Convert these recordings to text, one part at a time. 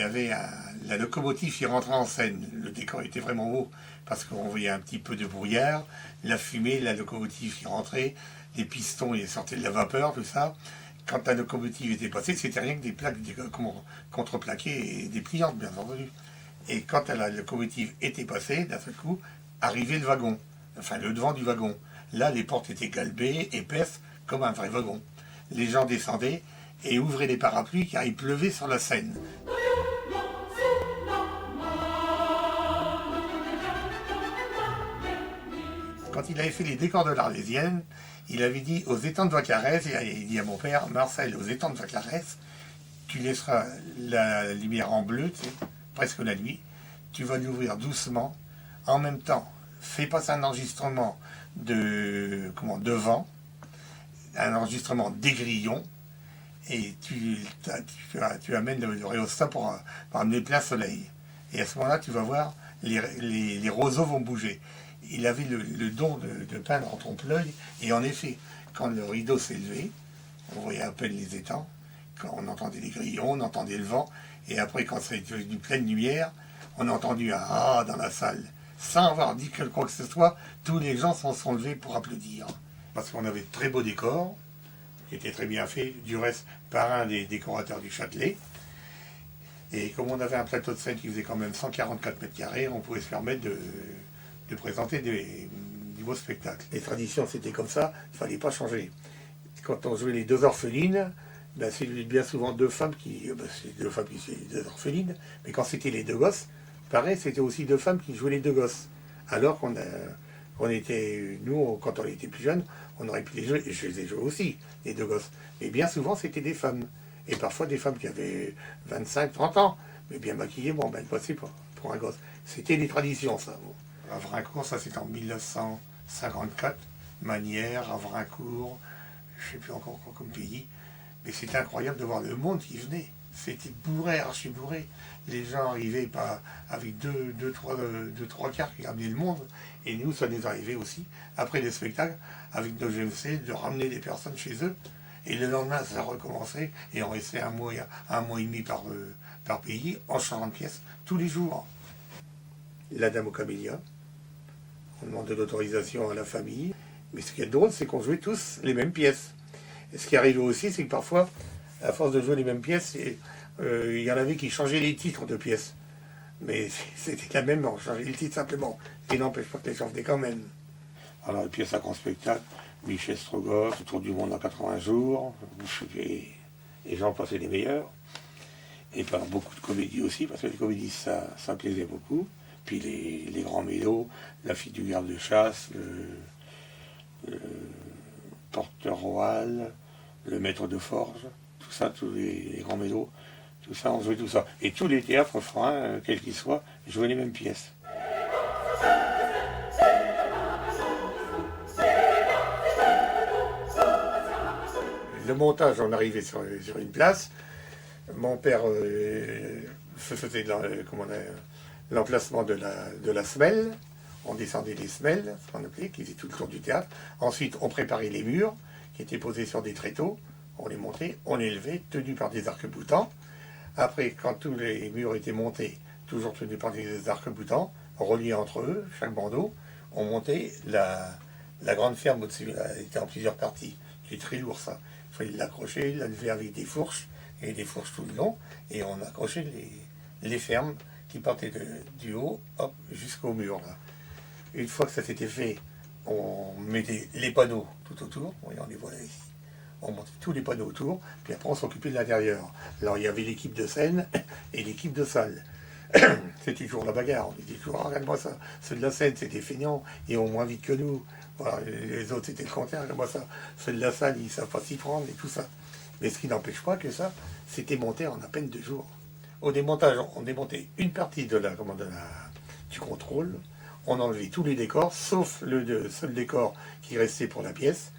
avait la locomotive qui rentrait en scène. Le décor était vraiment beau parce qu'on voyait un petit peu de brouillard, la fumée, la locomotive qui rentrait, les pistons, ils sortaient de la vapeur, tout ça. Quand la locomotive était passée, c'était rien que des plaques contreplaquées et dépliantes, bien entendu. Et quand la locomotive était passée, d'un seul coup, arrivait le wagon, enfin le devant du wagon. Là, les portes étaient galbées, épaisses, comme un vrai wagon. Les gens descendaient et ouvraient les parapluies car il pleuvait sur la Seine. Quand il avait fait les décors de l'Arlésienne, il avait dit aux étangs de Vaccarès, et il dit à mon père, Marcel, aux étangs de Vaccarès, tu laisseras la lumière en bleu, tu sais, presque la nuit, tu vas l'ouvrir doucement, en même temps, fais passer un enregistrement de vent, un enregistrement des grillons, et tu amènes le rhéostat pour amener plein soleil. Et à ce moment-là, tu vas voir, les roseaux vont bouger. Il avait le don de peindre en trompe-l'œil, et en effet, quand le rideau s'est levé, on voyait à peine les étangs, quand on entendait les grillons, on entendait le vent, et après, quand c'était devenu pleine lumière, on a entendu un « ah » dans la salle. Sans avoir dit quoi que ce soit, tous les gens s'en sont levés pour applaudir. Parce qu'on avait de très beaux décors, qui étaient très bien faits, du reste par un des décorateurs du Châtelet. Et comme on avait un plateau de scène qui faisait quand même 144 mètres carrés, on pouvait se permettre de présenter des beaux spectacles. Les traditions, c'était comme ça, il ne fallait pas changer. Quand on jouait les deux orphelines, ben, c'est bien souvent deux femmes qui... c'est deux orphelines, mais quand c'était les deux gosses, pareil, c'était aussi deux femmes qui jouaient les deux gosses. Alors qu'on était, nous, quand on était plus jeunes, on aurait pu les jouer, et je les ai joués aussi, les deux gosses. Mais bien souvent, c'était des femmes. Et parfois des femmes qui avaient 25, 30 ans, mais bien maquillées, bon, ben, elles passaient pour un gosse. C'était des traditions, ça. Bon. Avrincourt, ça c'est en 1954. Manières, Avrincourt, je ne sais plus encore quoi comme pays. Mais c'était incroyable de voir le monde qui venait. C'était bourré, archi bourré. Les gens arrivaient pas avec deux, trois quarts qui ramenaient le monde. Et nous, ça nous arrivait aussi, après les spectacles, avec nos GMC, de ramener des personnes chez eux. Et le lendemain, ça recommençait. Et on restait un mois et demi par pays, en changeant de pièces, tous les jours. La Dame aux Camélias. On demandait l'autorisation à la famille. Mais ce qui est drôle, c'est qu'on jouait tous les mêmes pièces. Et ce qui arrivait aussi, c'est que parfois, à force de jouer les mêmes pièces, il y en avait qui changeaient les titres de pièces. Mais c'était la même, on changeait les titres simplement. Et n'empêche pas que les gens venaient quand même. Alors, les pièces à grand spectacle, Michel Strogoff, Autour du monde en 80 jours, et j'en passais les meilleurs. Et par beaucoup de comédies aussi, parce que les comédies, ça plaisait beaucoup. Puis les grands mélos, La fille du garde de chasse, le porteur royal, le maître de forge, tout ça, tous les grands mélos, tout ça, on jouait tout ça. Et tous les théâtres forains, quels qu'ils soient, jouaient les mêmes pièces. Le montage, on arrivait sur une place, mon père faisait l'emplacement de la semelle, on descendait les semelles, ce qu'on appelait, qui faisaient tout le tour du théâtre. Ensuite, on préparait les murs, qui étaient posés sur des tréteaux, on les montait, on les levait, tenus par des arcs-boutants. Après, quand tous les murs étaient montés, toujours tenus par des arcs-boutants, reliés entre eux, chaque bandeau, on montait la grande ferme au-dessus, elle était en plusieurs parties. C'est très lourd ça. Il fallait l'accrocher, la lever avec des fourches, et des fourches tout le long, et on accrochait les fermes qui partaient du haut, hop, jusqu'au mur là. Une fois que ça s'était fait, on mettait les panneaux tout autour, on les voit ici. On montait tous les panneaux autour, puis après on s'occupait de l'intérieur. Alors il y avait l'équipe de scène et l'équipe de salle. C'était toujours la bagarre, on disait toujours, regarde-moi ça, ceux de la scène c'était feignant, ils ont moins vite que nous. Voilà, les autres c'était le contraire, regarde-moi ça, ceux de la salle ils ne savent pas s'y prendre et tout ça. Mais ce qui n'empêche pas que ça, c'était monté en à peine 2 jours. Au démontage, on démontait une partie du contrôle, on enlevait tous les décors, sauf le seul décor qui restait pour la pièce.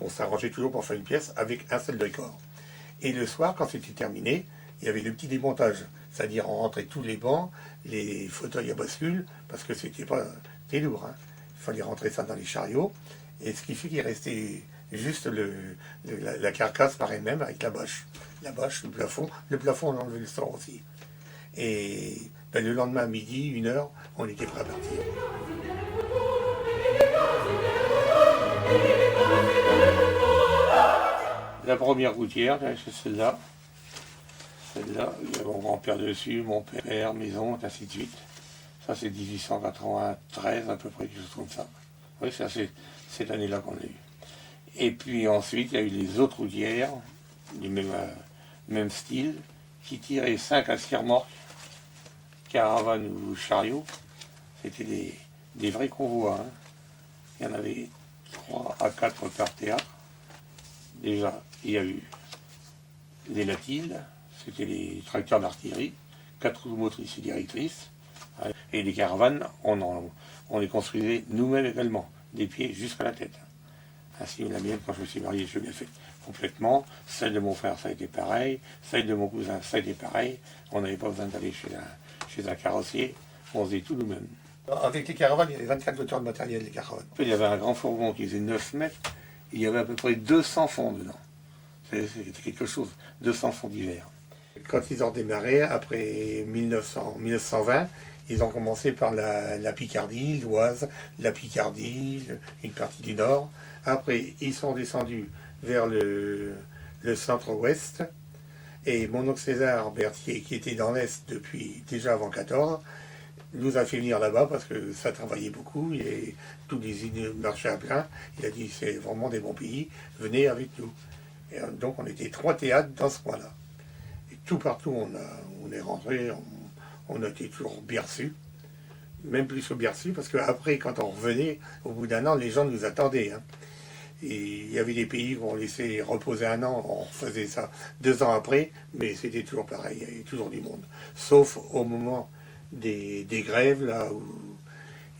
On s'arrangeait toujours pour faire une pièce avec un seul décor. Et le soir, quand c'était terminé, il y avait le petit démontage. C'est-à-dire, on rentrait tous les bancs, les fauteuils à bascule, parce que c'était lourd. Hein. Il fallait rentrer ça dans les chariots. Et ce qui fait qu'il restait juste la carcasse par elle-même avec la bâche. La bâche, le plafond on enlevait le sort aussi. Et ben, le lendemain à midi, 1 heure, on était prêt à partir. La première routière, c'est celle-là. Celle-là, il y a mon grand-père dessus, mon père, mes oncles, ainsi de suite. Ça, c'est 1893, à peu près, quelque chose comme ça. Oui, ça, c'est cette année-là qu'on a eu. Et puis ensuite, il y a eu les autres routières, du même style, qui tiraient 5 à 6 remorques, caravanes ou chariots. C'était des vrais convois. Hein. Il y en avait 3 à 4 par théâtre. Déjà, il y a eu les Latilles, c'était les tracteurs d'artillerie, 4 roues motrices et directrices. Et les caravanes, on les construisait nous-mêmes également, des pieds jusqu'à la tête. Ainsi, la mienne, quand je me suis marié, je l'ai fait complètement. Celle de mon frère, ça a été pareil. Celle de mon cousin, ça a été pareil. On n'avait pas besoin d'aller chez un carrossier. On faisait tout nous-mêmes. Avec les caravanes, il y avait 24 voitures de matériel, les caravanes. Il y avait un grand fourgon qui faisait 9 mètres. Il y avait à peu près 200 fonds dedans. C'était quelque chose, 200 fonds d'hiver. Quand ils ont démarré, après 1920, ils ont commencé par la Picardie, l'Oise, la Picardie, une partie du Nord. Après, ils sont descendus vers le centre-ouest. Et mon oncle César Berthier, qui était dans l'Est depuis déjà avant 14, nous a fait venir là-bas parce que ça travaillait beaucoup et tous les îles marchaient à plein. Il a dit, c'est vraiment des bons pays, venez avec nous. Et donc on était 3 théâtres dans ce coin-là. Et tout partout, on est rentré, on a été toujours bien reçus. Même plus que bien reçus, parce qu'après, quand on revenait, au bout d'1 an, les gens nous attendaient. Hein. Et il y avait des pays où on laissait reposer 1 an, on refaisait ça 2 ans après, mais c'était toujours pareil, il y avait toujours du monde. Sauf au moment des grèves, là où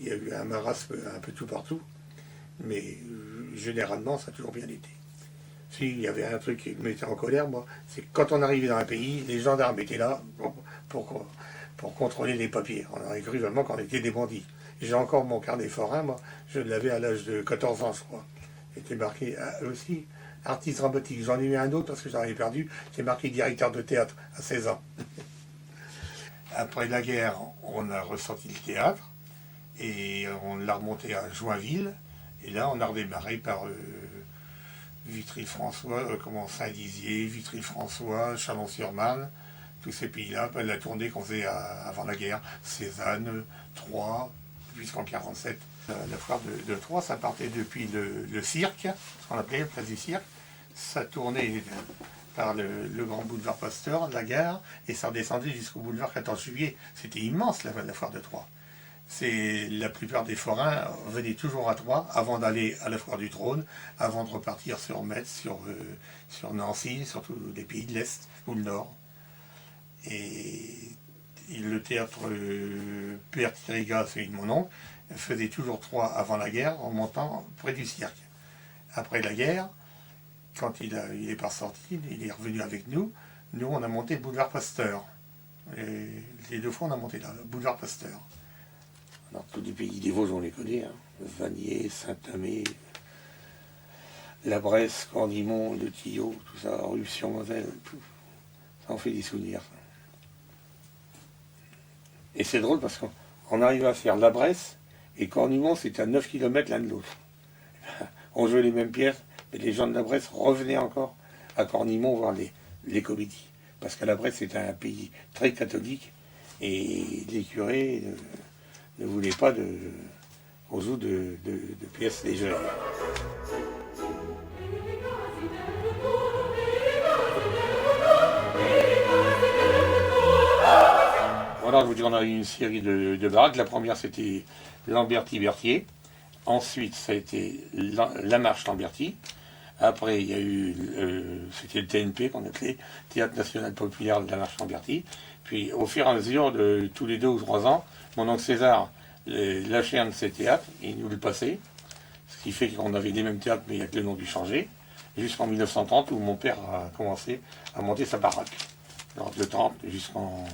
il y a eu un marasme un peu tout partout, mais généralement, ça a toujours bien été. S'il y avait un truc qui me mettait en colère, moi, c'est que quand on arrivait dans un pays, les gendarmes étaient là pour contrôler les papiers. On aurait cru vraiment qu'on était des bandits. J'ai encore mon carnet forain, moi, je l'avais à l'âge de 14 ans, je crois. C'était marqué aussi artiste dramatique. J'en ai eu un autre parce que j'en avais perdu. C'est marqué directeur de théâtre à 16 ans. Après la guerre, on a ressorti le théâtre et on l'a remonté à Joinville. Et là, on a redémarré par Vitry-François, Saint-Dizier, Vitry-François, Chalon-sur-Marne, tous ces pays-là, la tournée qu'on faisait avant la guerre, Cézanne, Troyes, jusqu'en 47. La foire de Troyes, ça partait depuis le cirque, ce qu'on appelait la place du cirque. Ça tournait par le grand boulevard Pasteur, la gare, et ça redescendait jusqu'au boulevard 14 juillet. C'était immense la foire de Troyes. La plupart des forains venaient toujours à Troyes avant d'aller à la foire du Trône, avant de repartir sur Metz, sur Nancy, sur tous les pays de l'Est ou le Nord. Et le théâtre Père Thiriga, celui de mon oncle, faisait toujours Troyes avant la guerre en montant près du cirque. Après la guerre, quand il est pas sorti, il est revenu avec nous. Nous, on a monté le boulevard Pasteur. Et les 2 fois, on a monté là, le boulevard Pasteur. Alors, tous les pays des Vosges, on les connaît. Hein. Vanier, Saint-Amé, la Bresse, Cornimont, le Tillot, tout ça, Rue-sur-Moselle, tout. Ça en fait des souvenirs. Et c'est drôle parce qu'on arrivait à faire la Bresse et Cornimont, c'était à 9 km l'un de l'autre. On jouait les mêmes pièces, mais les gens de la Bresse revenaient encore à Cornimont voir les comédies. Parce que la Bresse, c'était un pays très catholique et les curés ne voulaient pas qu'on joue de pièces légères. Voilà, je vous dis, on a eu une série de baraques. La première, c'était Lamberty-Berthier. Ensuite, ça a été la marche Lamberty. Après, il y a eu, c'était le TNP qu'on appelait, Théâtre National Populaire de la marche Lamberty. Puis, au fur et à mesure de tous les 2 ou 3 ans, mon oncle César lâchait un de ses théâtres, et il nous le passait. Ce qui fait qu'on avait les mêmes théâtres, mais il n'y a que le nom qui changeait. Jusqu'en 1930, où mon père a commencé à monter sa baraque. Alors, de 30 jusqu'en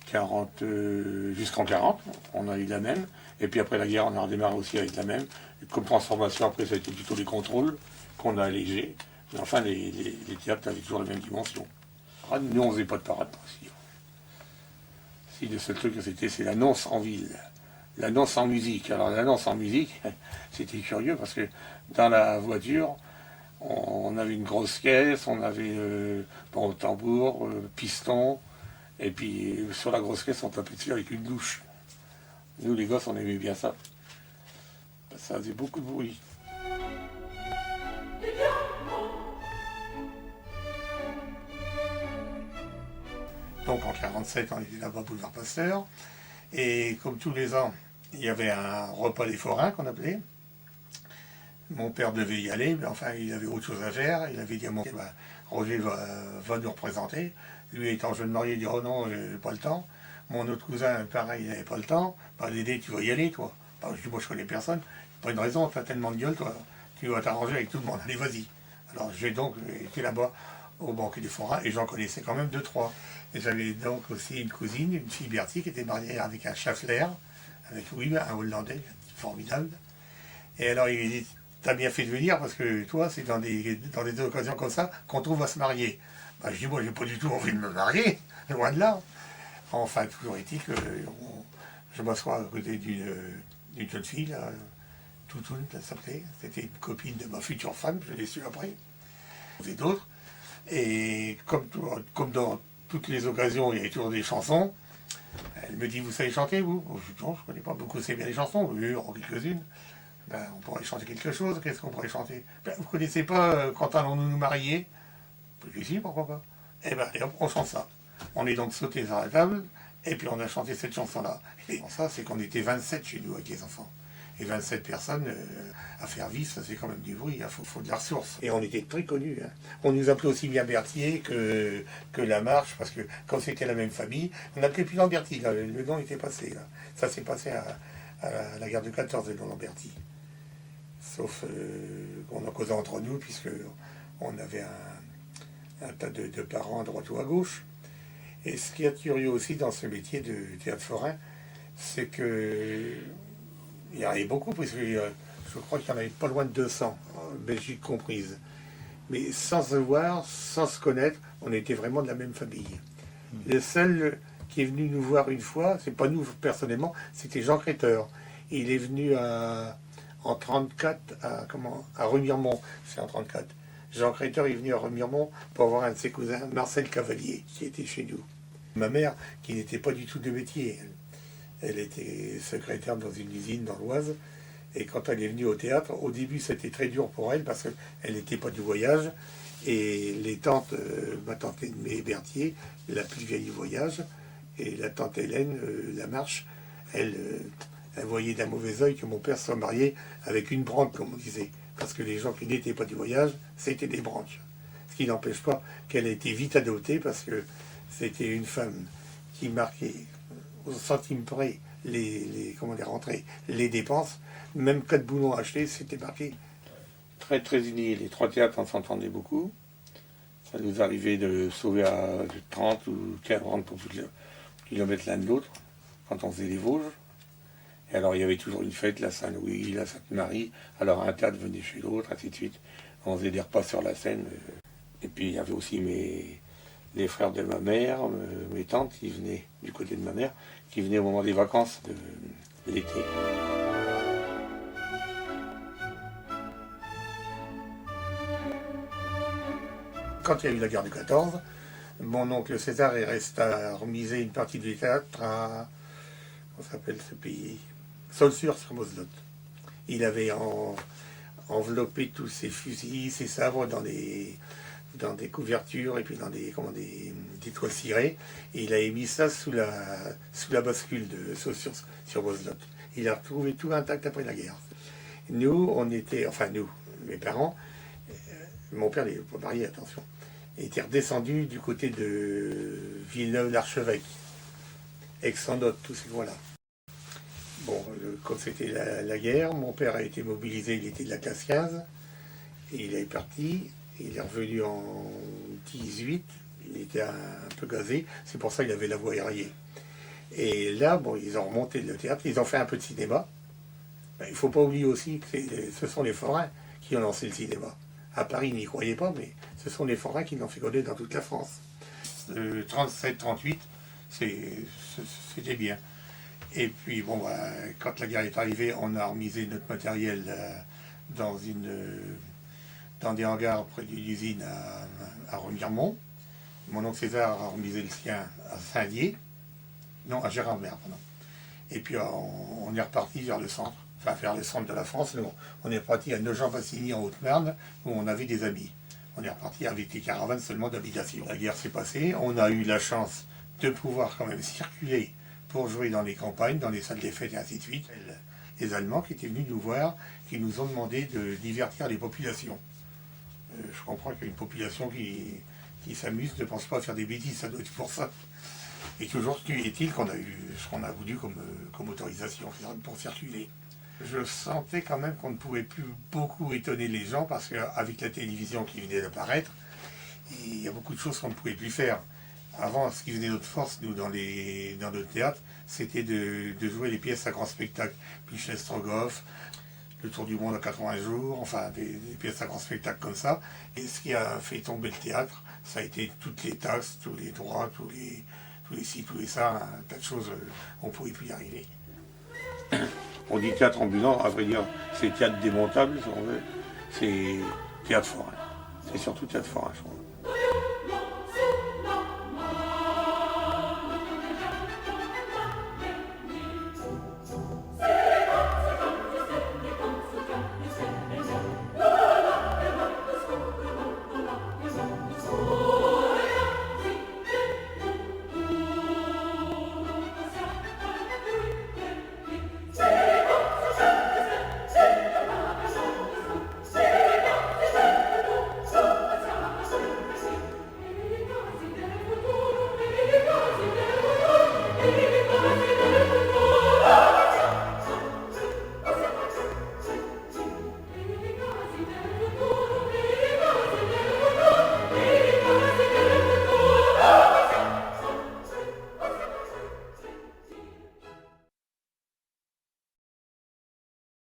40, on a eu la même. Et puis après la guerre, on a redémarré aussi avec la même. Et comme transformation, après, ça a été plutôt les contrôles qu'on a allégés. Mais enfin, les théâtres avaient toujours la même dimension. Nous, on ne faisait pas de parade aussi. Si le seul truc que c'était, c'est l'annonce en ville. L'annonce en musique. Alors l'annonce en musique, c'était curieux parce que dans la voiture, on avait une grosse caisse, on avait bon, tambour, piston, et puis sur la grosse caisse, on tapait dessus avec une louche. Nous, les gosses, on aimait bien ça. Ça faisait beaucoup de bruit. Donc en 1947, on était là-bas boulevard Pasteur. Et comme tous les ans, il y avait un repas des forains qu'on appelait. Mon père devait y aller, mais enfin il avait autre chose à faire. Il avait dit à mon père, bah, Roger va nous représenter. Lui étant jeune marié, il dit oh non, j'ai pas le temps. Mon autre cousin, pareil, il n'avait pas le temps. Bah, Dédé, tu vas y aller, toi. Bah, je dis moi je connais personne. Pas une raison, tu as tellement de gueule, toi. Tu vas t'arranger avec tout le monde. Allez, vas-y. Alors j'ai donc été là-bas au banquet des forains et j'en connaissais quand même deux, trois. Et j'avais donc aussi une cousine, une fille Berthier, qui était mariée avec un Schaeffler, avec oui, un Hollandais, formidable. Et alors il lui dit, t'as bien fait de venir parce que toi, c'est dans des occasions comme ça qu'on trouve à se marier. Bah, je dis, moi, j'ai pas du tout envie de me marier, loin de là. Enfin, toujours est-il que je m'assois à côté d'une jeune fille, là, Toutoune, elle s'appelait. C'était une copine de ma future femme, je l'ai su après. Et d'autres. Et comme dans toutes les occasions, il y avait toujours des chansons. Elle me dit, vous savez chanter, vous? Je dis, non, je ne connais pas beaucoup, c'est bien les chansons. Oui, en quelques-unes. Ben, on pourrait chanter quelque chose. Qu'est-ce qu'on pourrait chanter? Ben, vous ne connaissez pas Quand allons-nous nous marier? Je dis, si, pourquoi pas? Eh bien, on chante ça. On est donc sauté sur la table, et puis on a chanté cette chanson-là. Et ça, c'est qu'on était 27 chez nous avec les enfants. Et 27 personnes à faire vivre, ça c'est quand même du bruit, il faut de la ressource. Et on était très connus. Hein. On nous appelait aussi bien Berthier que La Marche, parce que comme c'était la même famille, on appelait plus Lamberti, là, le nom était passé. Là. Ça s'est passé à la guerre de 14, le nom Lamberti. Sauf qu'on en causait entre nous, puisqu'on avait un tas de parents à droite ou à gauche. Et ce qui est curieux aussi dans ce métier de théâtre forain, c'est que il y en avait beaucoup, parce que je crois qu'il y en avait pas loin de 200, Belgique comprise. Mais sans se voir, sans se connaître, on était vraiment de la même famille. Le seul qui est venu nous voir une fois, c'est pas nous personnellement, c'était Jean Créteur. Il est venu en 34 à Remiremont, c'est en 34. Jean Créteur est venu à Remiremont pour voir un de ses cousins, Marcel Cavalier, qui était chez nous. Ma mère, qui n'était pas du tout de métier, elle était secrétaire dans une usine dans l'Oise. Et quand elle est venue au théâtre, au début c'était très dur pour elle parce qu'elle n'était pas du voyage. Et les tantes, ma tante Aimée Berthier, la plus vieille du voyage, et la tante Hélène, La Marche, elle voyait d'un mauvais oeil que mon père soit marié avec une branche, comme on disait. Parce que les gens qui n'étaient pas du voyage, c'était des branches. Ce qui n'empêche pas qu'elle a été vite adoptée parce que c'était une femme qui marquait au centime près les rentrées, les dépenses. Même 4 boulons achetés, c'était marqué. Très très unis, les trois théâtres, on s'entendait beaucoup. Ça nous arrivait de sauver à 30 ou 40 kilomètres l'un de l'autre, quand on faisait les Vosges. Et alors il y avait toujours une fête, la Saint-Louis, la Sainte-Marie. Alors un théâtre venait chez l'autre, ainsi de suite. On faisait des repas sur la Seine. Et puis il y avait aussi les frères de ma mère, mes tantes qui venaient du côté de ma mère, qui venaient au moment des vacances de l'été. Quand il y a eu la guerre du 14, mon oncle César est resté à remiser une partie du théâtre à, comment s'appelle ce pays, Saulxures-sur-Moselotte. Il avait enveloppé tous ses fusils, ses sabres dans des couvertures et puis dans des toits cirés. Et il a mis ça sous la bascule de Saulxures-sur-Moselotte. Il a retrouvé tout intact après la guerre. Nous, mes parents, mon père n'est pas marié, attention, était redescendu du côté de Villeneuve-l'Archevêque, Aix-en-Othe, tous ces coins-là. Bon, quand c'était la guerre, mon père a été mobilisé, il était de la classe 15, et il est parti, il est revenu en 18, il était un peu gazé, c'est pour ça qu'il avait la voix éraillée. Et là, bon, ils ont remonté le théâtre, ils ont fait un peu de cinéma. Ben, il ne faut pas oublier aussi que ce sont les forains qui ont lancé le cinéma. À Paris, ils n'y croyaient pas, mais ce sont les forains qui l'ont fait connaître dans toute la France. 37-38, C'était bien. Et puis, bon, bah, quand la guerre est arrivée, on a remisé notre matériel dans, dans des hangars près d'une usine à Remiremont. Mon oncle César a remisé le sien à Saint-Dié, non, à Gérardmer, pardon. Et puis, on est reparti vers le centre, enfin, vers le centre de la France. Nous, on est reparti à Nogent-Passigny, en Haute-Marne, où on avait des amis. On est reparti avec des caravanes seulement d'habitation. La guerre s'est passée, on a eu la chance de pouvoir quand même circuler pour jouer dans les campagnes, dans les salles des fêtes et ainsi de suite. Les Allemands qui étaient venus nous voir, qui nous ont demandé de divertir les populations. Je comprends qu'une population qui s'amuse ne pense pas à faire des bêtises, ça doit être pour ça. Et toujours est-il qu'on a eu ce qu'on a voulu comme autorisation pour circuler. Je sentais quand même qu'on ne pouvait plus beaucoup étonner les gens parce qu'avec la télévision qui venait d'apparaître, il y a beaucoup de choses qu'on ne pouvait plus faire. Avant, ce qui faisait notre force, nous, dans notre théâtre, c'était de jouer les pièces à grand spectacle. Michel Strogoff, Le Tour du Monde en 80 jours, enfin des pièces à grand spectacle comme ça. Et ce qui a fait tomber le théâtre, ça a été toutes les taxes, tous les droits, tous les ci, tous les ça, un tas de choses, on ne pouvait plus y arriver. On dit théâtre ambulant, à vrai dire, c'est théâtre démontable, si on veut. C'est théâtre forain. C'est surtout théâtre forain, je crois.